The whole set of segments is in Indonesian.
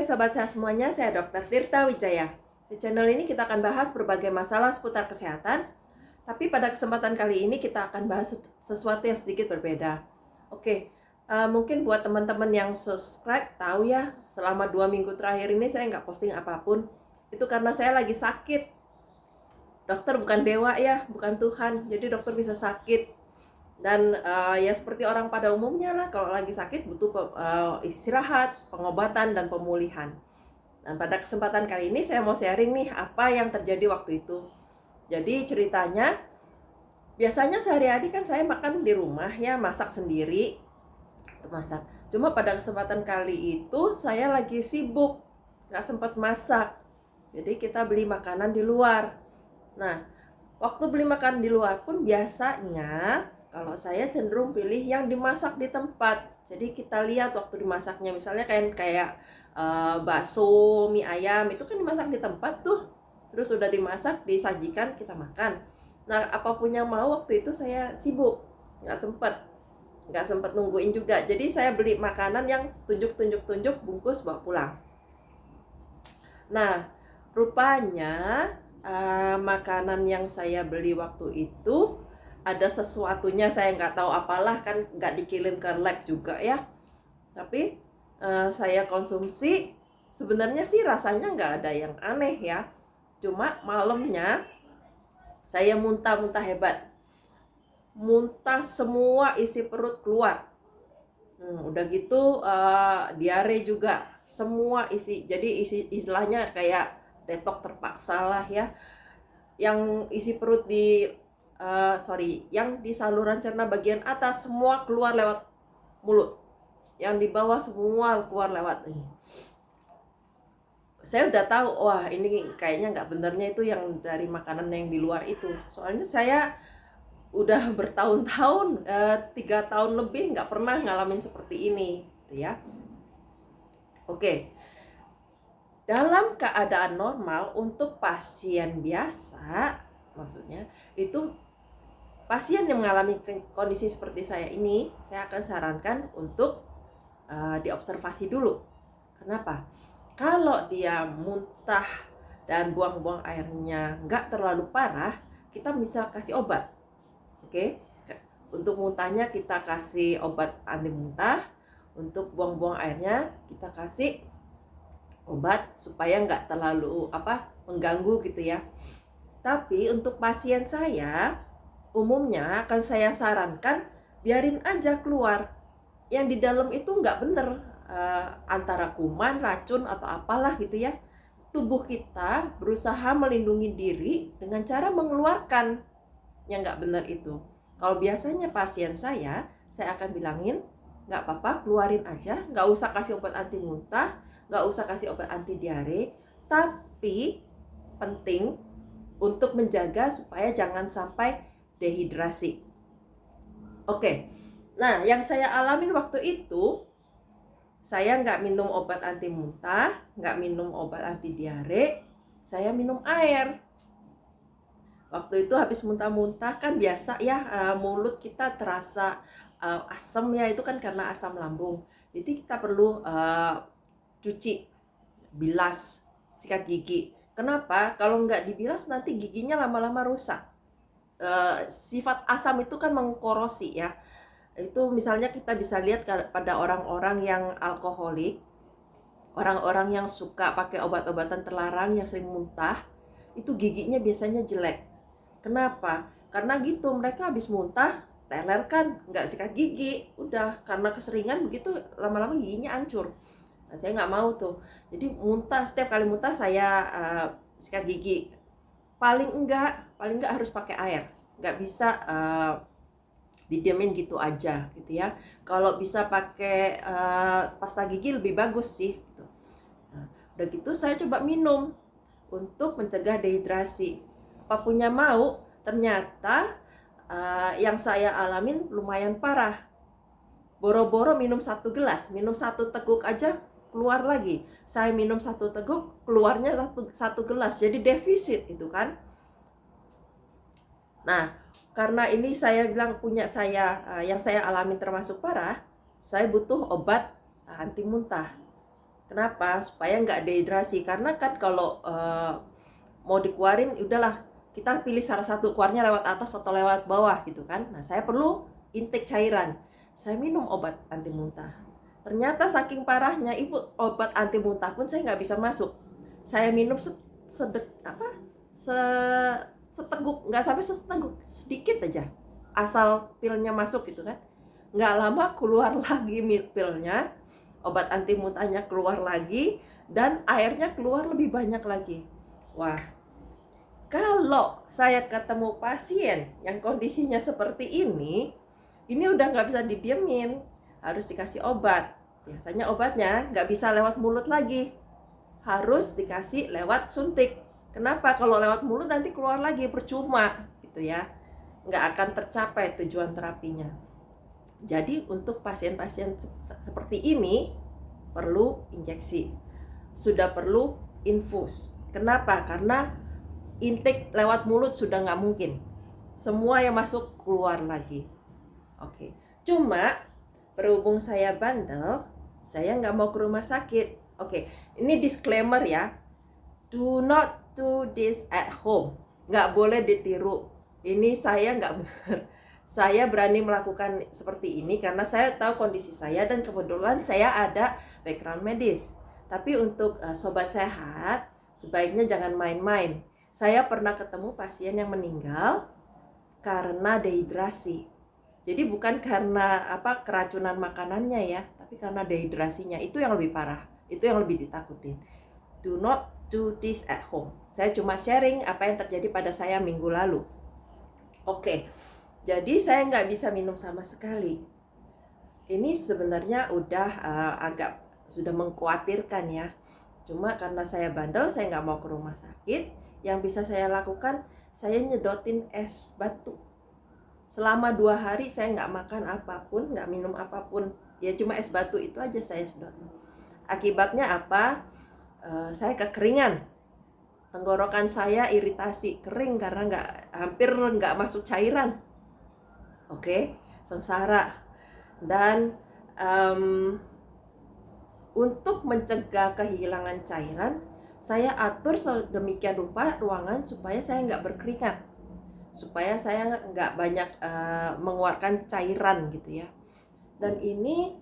Hai Sobat Sehat semuanya, saya Dr. Tirta Wijaya. Di channel ini kita akan bahas berbagai masalah seputar kesehatan. Tapi pada kesempatan kali ini kita akan bahas sesuatu yang sedikit berbeda. Mungkin buat teman-teman yang subscribe tahu ya, selama 2 minggu terakhir ini saya nggak posting apapun. Itu karena saya lagi sakit. Dokter bukan dewa ya, bukan Tuhan. Jadi dokter bisa sakit. Dan ya seperti orang pada umumnya lah, kalau lagi sakit butuh istirahat, pengobatan, dan pemulihan. Dan pada kesempatan kali ini saya mau sharing nih apa yang terjadi waktu itu. Jadi ceritanya, biasanya sehari-hari kan saya makan di rumah ya, masak sendiri, masak. Cuma pada kesempatan kali itu saya lagi sibuk, nggak sempat masak. Jadi kita beli makanan di luar. Nah, waktu beli makan di luar pun biasanya kalau saya cenderung pilih yang dimasak di tempat. Jadi kita lihat waktu dimasaknya, misalnya kayak bakso, mie ayam itu kan dimasak di tempat tuh. Terus udah dimasak, disajikan, kita makan. Nah, apapun yang mau waktu itu saya sibuk, nggak sempet nungguin juga. Jadi saya beli makanan yang tunjuk bungkus bawa pulang. Nah, rupanya makanan yang saya beli waktu itu ada sesuatunya, saya nggak tahu apalah, kan nggak dikirim ke lab juga ya. Tapi saya konsumsi, sebenarnya sih rasanya nggak ada yang aneh ya. Cuma malamnya saya muntah hebat, muntah semua isi perut keluar. Udah gitu diare juga, semua isi. Jadi istilahnya kayak detok terpaksa lah ya. Yang isi perut yang di saluran cerna bagian atas semua keluar lewat mulut, yang di bawah semua keluar lewat ini. Saya udah tahu, wah ini kayaknya nggak benernya itu yang dari makanan yang di luar itu. Soalnya saya udah bertahun-tahun, 3 tahun lebih nggak pernah ngalamin seperti ini, gitu ya. Dalam keadaan normal untuk pasien biasa, maksudnya itu pasien yang mengalami kondisi seperti saya ini, saya akan sarankan untuk diobservasi dulu. Kenapa? Kalau dia muntah dan buang-buang airnya nggak terlalu parah, kita bisa kasih obat. Untuk muntahnya kita kasih obat anti muntah. Untuk buang-buang airnya kita kasih obat supaya nggak terlalu mengganggu gitu ya. Tapi untuk pasien saya, umumnya akan saya sarankan biarin aja keluar. Yang di dalam itu nggak bener, antara kuman, racun, atau apalah gitu ya. Tubuh kita berusaha melindungi diri dengan cara mengeluarkan yang nggak bener itu. Kalau biasanya pasien saya akan bilangin, nggak apa-apa, keluarin aja, nggak usah kasih obat anti muntah, nggak usah kasih obat anti diare. Tapi penting untuk menjaga supaya jangan sampai dehidrasi. Nah yang saya alamin waktu itu, saya nggak minum obat anti muntah, nggak minum obat anti diare, saya minum air. Waktu itu habis muntah-muntah kan biasa ya, mulut kita terasa asam ya, itu kan karena asam lambung. Jadi kita perlu cuci, bilas, sikat gigi. Kenapa? Kalau nggak dibilas nanti giginya lama-lama rusak. Sifat asam itu kan mengkorosi ya. Itu misalnya kita bisa lihat pada orang-orang yang alkoholik, orang-orang yang suka pakai obat-obatan terlarang, yang sering muntah, itu giginya biasanya jelek. Kenapa? Karena gitu, mereka habis muntah, teler kan, nggak sikat gigi, udah karena keseringan begitu, lama-lama giginya hancur. Nah, saya nggak mau tuh. Jadi setiap kali muntah saya sikat gigi. Paling enggak harus pakai air. Nggak bisa didiamin gitu aja gitu ya. Kalau bisa pakai pasta gigi lebih bagus sih gitu. Nah, udah gitu saya coba minum untuk mencegah dehidrasi. Apa punya mau, ternyata yang saya alamin lumayan parah. Boro-boro minum 1 gelas, minum 1 teguk aja keluar lagi. Saya minum 1 teguk, keluarnya satu gelas. Jadi defisit itu kan. Nah, karena ini saya bilang yang saya alami termasuk parah, saya butuh obat anti muntah. Kenapa? Supaya nggak dehidrasi. Karena kan kalau mau dikeluarin, udahlah kita pilih salah satu, keluarnya lewat atas atau lewat bawah gitu kan. Nah, saya perlu intake cairan. Saya minum obat anti muntah. Ternyata saking parahnya, ibu, obat anti muntah pun saya nggak bisa masuk. Saya minum seteguk, nggak sampai seteguk, sedikit aja. Asal pilnya masuk gitu kan. Nggak lama keluar lagi pilnya, obat anti muntahnya keluar lagi, dan airnya keluar lebih banyak lagi. Wah, kalau saya ketemu pasien yang kondisinya seperti ini udah nggak bisa didiemin, harus dikasih obat. Biasanya obatnya nggak bisa lewat mulut lagi, harus dikasih lewat suntik. Kenapa? Kalau lewat mulut nanti keluar lagi, percuma gitu ya, nggak akan tercapai tujuan terapinya. Jadi untuk pasien-pasien seperti ini perlu injeksi, sudah perlu infus. Kenapa? Karena intake lewat mulut sudah nggak mungkin, semua yang masuk keluar lagi. Oke, cuma berhubung saya bandel, saya nggak mau ke rumah sakit. Oke, ini disclaimer ya, do not do this at home, nggak boleh ditiru. Ini saya nggak benar. Saya berani melakukan seperti ini karena saya tahu kondisi saya, dan kebetulan saya ada background medis. Tapi untuk sobat sehat, sebaiknya jangan main-main. Saya pernah ketemu pasien yang meninggal karena dehidrasi. Jadi bukan karena keracunan makanannya ya, tapi karena dehidrasinya. Itu yang lebih parah, itu yang lebih ditakutin. Do not do this at home. Saya cuma sharing apa yang terjadi pada saya minggu lalu. Oke, jadi saya nggak bisa minum sama sekali. Ini sebenarnya udah agak sudah mengkhawatirkan ya. Cuma karena saya bandel, saya nggak mau ke rumah sakit. Yang bisa saya lakukan, saya nyedotin es batu. Selama 2 hari saya nggak makan apapun, nggak minum apapun. Ya cuma es batu itu aja saya sedot. Akibatnya apa? Saya kekeringan. Tenggorokan saya iritasi, kering karena hampir nggak masuk cairan. Oke, sengsara. Dan untuk mencegah kehilangan cairan, saya atur sedemikian rupa ruangan supaya saya nggak berkeringat, supaya saya nggak banyak mengeluarkan cairan gitu ya. Dan ini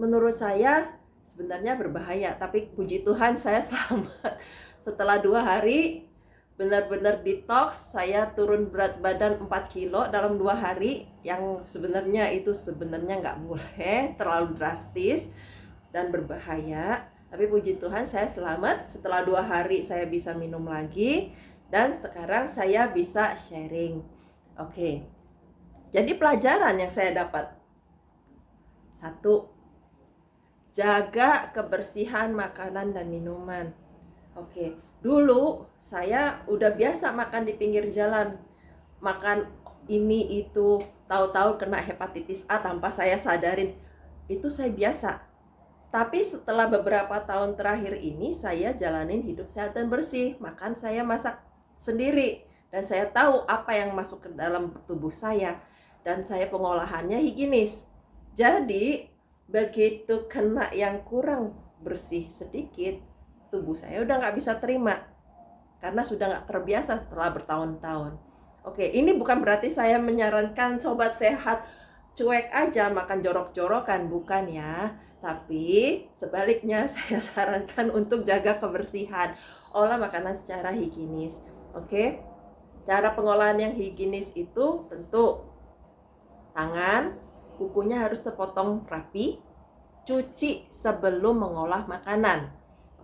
menurut saya sebenarnya berbahaya, tapi puji Tuhan saya selamat. Setelah 2 hari benar-benar detox, saya turun berat badan 4 kilo dalam 2 hari, yang sebenarnya nggak boleh, terlalu drastis dan berbahaya. Tapi puji Tuhan saya selamat. Setelah 2 hari saya bisa minum lagi, dan sekarang saya bisa sharing. Oke, jadi pelajaran yang saya dapat, 1, jaga kebersihan makanan dan minuman. Oke, dulu saya udah biasa makan di pinggir jalan, makan ini itu, tahu-tahu kena hepatitis A tanpa saya sadarin. Itu saya biasa. Tapi setelah beberapa tahun terakhir ini, saya jalanin hidup sehat dan bersih. Makan saya masak sendiri, dan saya tahu apa yang masuk ke dalam tubuh saya, dan saya pengolahannya higienis. Jadi begitu kena yang kurang bersih sedikit, tubuh saya udah nggak bisa terima karena sudah nggak terbiasa setelah bertahun-tahun. Oke, ini bukan berarti saya menyarankan sobat sehat cuek aja makan jorok-jorokan, bukan ya. Tapi sebaliknya saya sarankan untuk jaga kebersihan, olah makanan secara higienis. Oke, cara pengolahan yang higienis itu tentu tangan, kukunya harus terpotong rapi, cuci sebelum mengolah makanan.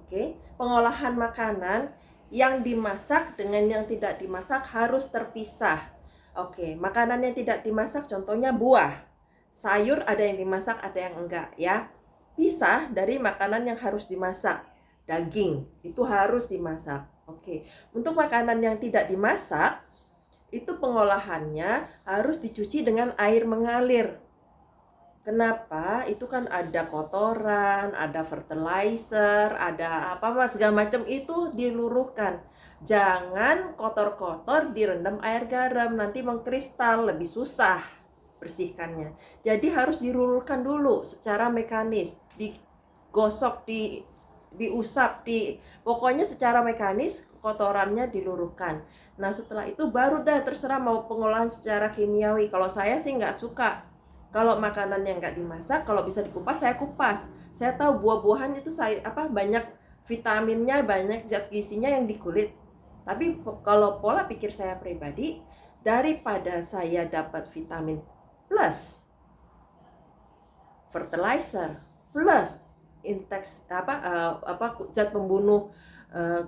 Oke, pengolahan makanan yang dimasak dengan yang tidak dimasak harus terpisah. Oke, makanan yang tidak dimasak contohnya buah, sayur ada yang dimasak, ada yang enggak ya. Pisah dari makanan yang harus dimasak. Daging itu harus dimasak. Oke, untuk makanan yang tidak dimasak, itu pengolahannya harus dicuci dengan air mengalir. Kenapa? Itu kan ada kotoran, ada fertilizer, ada segala macam, itu diluruhkan. Jangan kotor-kotor direndam air garam, nanti mengkristal, lebih susah bersihkannya. Jadi harus dilururkan dulu secara mekanis, digosok, diusap, pokoknya secara mekanis kotorannya diluruhkan. Nah setelah itu baru dah terserah mau pengolahan secara kimiawi. Kalau saya sih nggak suka. Kalau makanan yang nggak dimasak, kalau bisa dikupas saya kupas. Saya tahu buah-buahan itu banyak vitaminnya, banyak zat gizinya yang di kulit. Tapi kalau pola pikir saya pribadi, daripada saya dapat vitamin plus fertilizer plus inteks zat pembunuh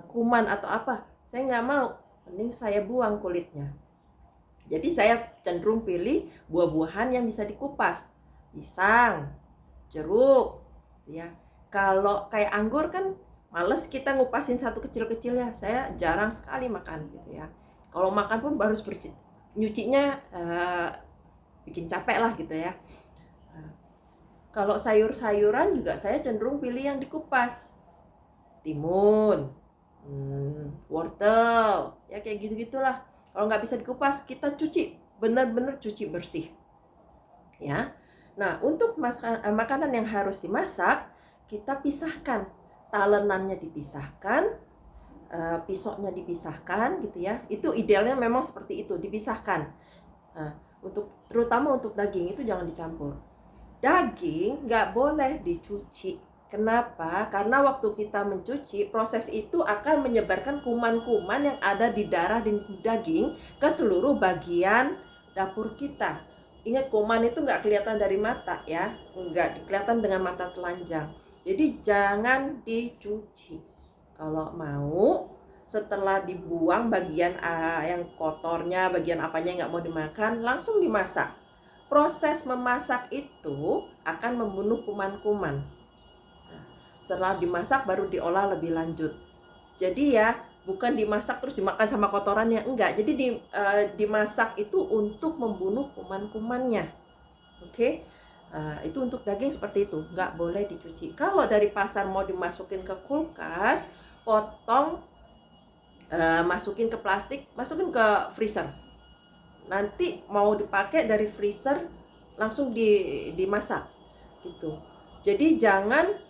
kuman atau apa, saya nggak mau, mending saya buang kulitnya. Jadi saya cenderung pilih buah-buahan yang bisa dikupas, pisang, jeruk, ya. Kalau kayak anggur kan males kita ngupasin satu kecil-kecilnya, saya jarang sekali makan gitu ya. Kalau makan pun harus nyucinya bikin capek lah gitu ya. Kalau sayur-sayuran juga saya cenderung pilih yang dikupas, timun, wortel, ya kayak gitu-gitulah. Kalau nggak bisa dikupas, kita cuci, benar-benar cuci bersih, ya. Nah, untuk makanan yang harus dimasak, kita pisahkan, talenannya dipisahkan, pisoknya dipisahkan, gitu ya. Itu idealnya memang seperti itu, dipisahkan. Nah, terutama untuk daging itu jangan dicampur. Daging nggak boleh dicuci. Kenapa? Karena waktu kita mencuci, proses itu akan menyebarkan kuman-kuman yang ada di darah dan daging ke seluruh bagian dapur kita. Ingat, kuman itu nggak kelihatan dari mata ya, nggak kelihatan dengan mata telanjang. Jadi jangan dicuci. Kalau mau, setelah dibuang bagian yang kotornya, bagian apanya nggak mau dimakan, langsung dimasak. Proses memasak itu akan membunuh kuman-kuman. Setelah dimasak baru diolah lebih lanjut. Jadi ya bukan dimasak terus dimakan sama kotorannya, enggak. Jadi dimasak itu untuk membunuh kuman-kumannya. Oke? Itu untuk daging seperti itu, nggak boleh dicuci. Kalau dari pasar mau dimasukin ke kulkas, potong, masukin ke plastik, masukin ke freezer. Nanti mau dipakai dari freezer langsung dimasak gitu. Jadi jangan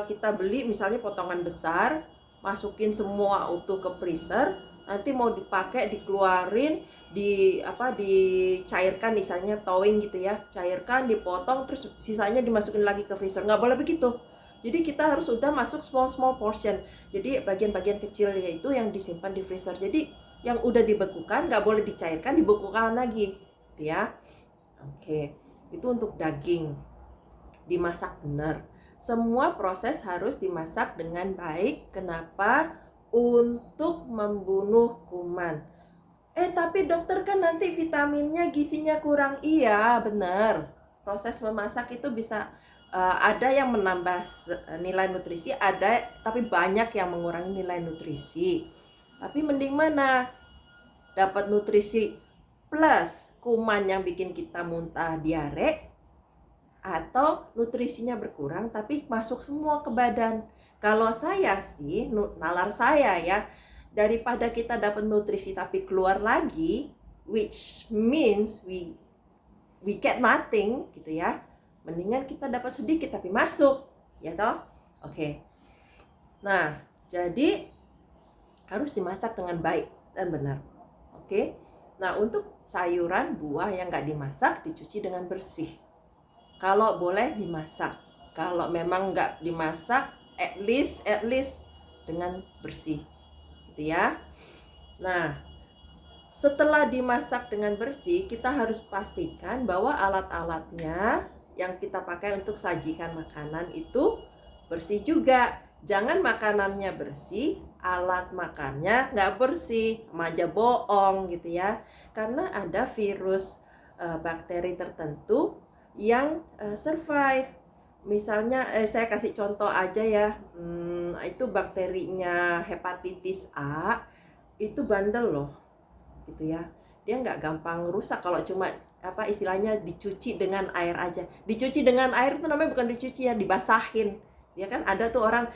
kita beli misalnya potongan besar, masukin semua utuh ke freezer, nanti mau dipakai dikeluarin, dicairkan, misalnya thawing gitu ya, cairkan, dipotong, terus sisanya dimasukin lagi ke freezer. Nggak boleh begitu. Jadi kita harus sudah masuk small portion. Jadi bagian-bagian kecilnya itu yang disimpan di freezer. Jadi yang udah dibekukan nggak boleh dicairkan, dibekukan lagi, gitu ya. Oke, itu untuk daging. Dimasak benar. Semua proses harus dimasak dengan baik. Kenapa? Untuk membunuh kuman. Tapi dokter, kan nanti vitaminnya, gizinya kurang. Iya, benar. Proses memasak itu bisa ada yang menambah nilai nutrisi, ada tapi banyak yang mengurangi nilai nutrisi. Tapi mending mana? Dapat nutrisi plus kuman yang bikin kita muntah, diare, atau nutrisinya berkurang tapi masuk semua ke badan. Kalau saya sih, nalar saya ya, daripada kita dapat nutrisi tapi keluar lagi, which means we get nothing gitu ya, mendingan kita dapat sedikit tapi masuk, ya toh. Oke. Nah, jadi harus dimasak dengan baik dan benar. Oke. Nah, untuk sayuran, buah yang nggak dimasak, dicuci dengan bersih. Kalau boleh dimasak, kalau memang nggak dimasak, at least dengan bersih, gitu ya. Nah, setelah dimasak dengan bersih, kita harus pastikan bahwa alat-alatnya yang kita pakai untuk sajikan makanan itu bersih juga. Jangan makanannya bersih, alat makannya nggak bersih, aja bohong gitu ya. Karena ada virus, bakteri tertentu yang survive. Misalnya saya kasih contoh aja ya, itu bakterinya hepatitis A itu bandel loh, gitu ya. Dia nggak gampang rusak kalau cuma istilahnya dicuci dengan air aja. Dicuci dengan air itu namanya bukan dicuci ya, dibasahin. Ya kan ada tuh orang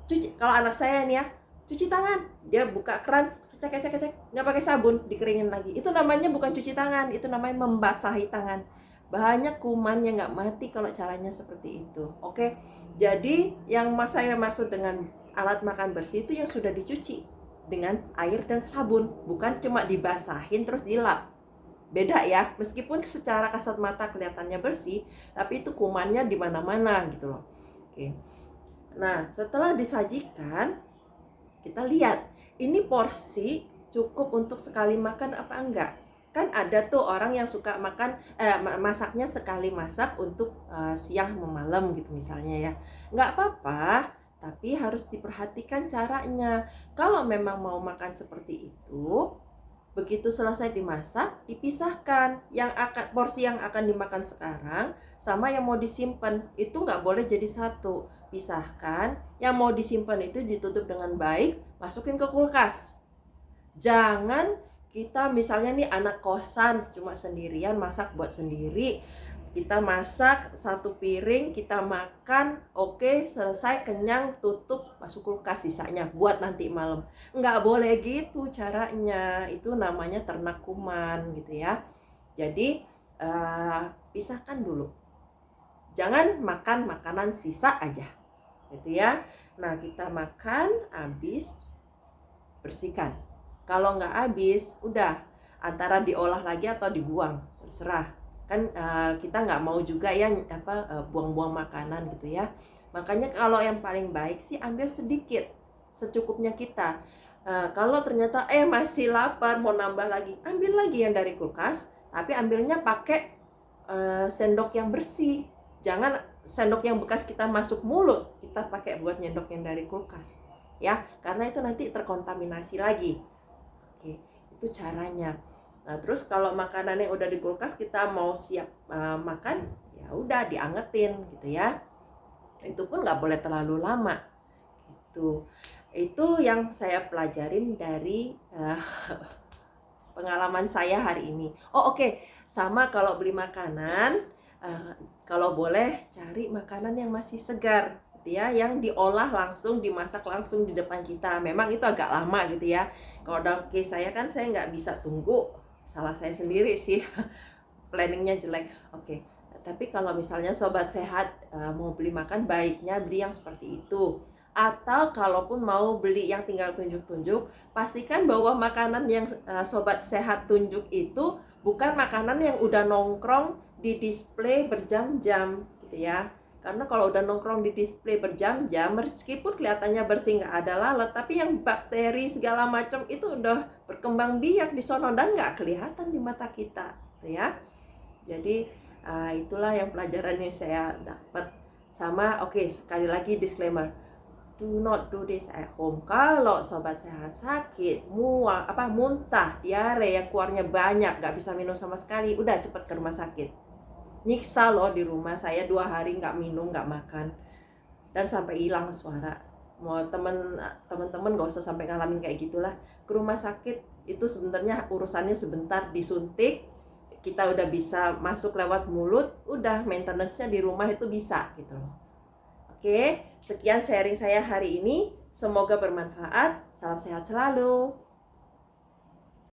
cuci, kalau anak saya nih ya, cuci tangan, dia buka keran, cek, nggak pakai sabun, dikeringin lagi. Itu namanya bukan cuci tangan, itu namanya membasahi tangan. Banyak kuman yang nggak mati kalau caranya seperti itu. Oke, jadi yang saya maksud dengan alat makan bersih itu yang sudah dicuci dengan air dan sabun, bukan cuma dibasahin terus dilap. Beda ya, meskipun secara kasat mata kelihatannya bersih, tapi itu kumannya di mana-mana gitu loh. Oke. Nah, setelah disajikan, kita lihat ini porsi cukup untuk sekali makan apa enggak. Kan ada tuh orang yang suka makan masaknya sekali masak untuk siang malam gitu misalnya ya. Nggak apa-apa, tapi harus diperhatikan caranya. Kalau memang mau makan seperti itu, begitu selesai dimasak, dipisahkan. Porsi yang akan dimakan sekarang sama yang mau disimpan itu nggak boleh jadi satu. Pisahkan. Yang mau disimpan itu ditutup dengan baik, masukin ke kulkas. Jangan kita misalnya nih anak kosan cuma sendirian masak buat sendiri. Kita masak satu piring, kita makan, oke, selesai, kenyang, tutup, masuk kulkas sisanya buat nanti malam. Nggak boleh gitu caranya, itu namanya ternak kuman gitu ya. Jadi pisahkan dulu, jangan makan makanan sisa aja gitu ya. Nah, kita makan habis, bersihkan. Kalau nggak habis, udah antara diolah lagi atau dibuang, terserah. Kan kita nggak mau juga ya buang-buang makanan gitu ya. Makanya kalau yang paling baik sih ambil sedikit, secukupnya kita. Kalau ternyata masih lapar mau nambah lagi, ambil lagi yang dari kulkas, tapi ambilnya pakai sendok yang bersih. Jangan sendok yang bekas kita masuk mulut, kita pakai buat nyendok yang dari kulkas ya, karena itu nanti terkontaminasi lagi. Oke, itu caranya. Nah, terus kalau makanan yang udah di kulkas kita mau siap makan, ya udah diangetin gitu ya. Itu pun nggak boleh terlalu lama. Itu yang saya pelajarin dari pengalaman saya hari ini. Oke. Sama kalau beli makanan, kalau boleh cari makanan yang masih segar gitu ya, yang diolah langsung, dimasak langsung di depan kita. Memang itu agak lama gitu ya. Kalau dalam case saya kan saya nggak bisa tunggu, salah saya sendiri sih. Planningnya jelek. Oke. Tapi kalau misalnya sobat sehat mau beli makan, baiknya beli yang seperti itu. Atau kalaupun mau beli yang tinggal tunjuk-tunjuk, pastikan bahwa makanan yang sobat sehat tunjuk itu bukan makanan yang udah nongkrong di display berjam-jam gitu ya. Karena kalau udah nongkrong di display berjam-jam, meskipun kelihatannya bersih nggak ada lalat, tapi yang bakteri segala macam itu udah berkembang biak di sono dan nggak kelihatan di mata kita gitu ya. Jadi itulah yang pelajaran yang saya dapat. Sama sekali lagi disclaimer, do not do this at home. Kalau sobat sehat sakit, muntah, diare yang keluarnya banyak, gak bisa minum sama sekali, udah cepet ke rumah sakit. Nyiksa loh di rumah saya 2 hari gak minum, gak makan, dan sampai hilang suara. Mau temen-temen gak usah sampai ngalamin kayak gitulah. Ke rumah sakit itu sebenarnya urusannya sebentar, disuntik, kita udah bisa masuk lewat mulut, udah maintenance-nya di rumah itu bisa gitu loh. Oke, sekian sharing saya hari ini. Semoga bermanfaat. Salam sehat selalu.